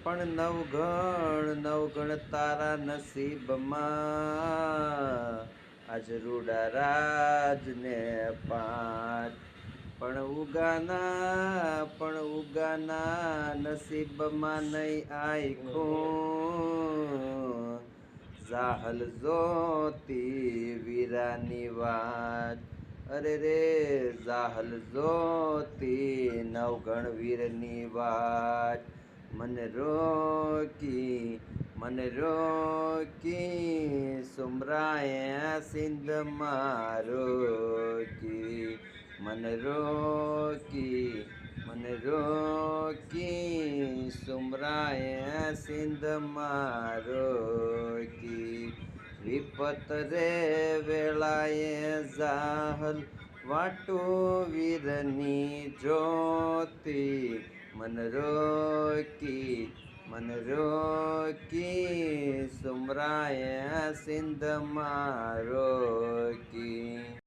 પણ નવગણ તારા નસીબમાં આજ રૂડા રાજને પાંચ પણ ઉગાના નસીબમાં નહીં આયખું જાહલ જોતી વીરાની વાત અરે રે જાહલ જોતી નવગણ વીરની વાત મને રોકી સુમરાએ સિંધમાં રોકી મને રોકી સુમરાએ સિંધમાં રોકી વિપત રે વેળાએ જાહલ વાટો વીરની જ્યોતિ મન રોકી સુમરાએ સિંધમાં રોકી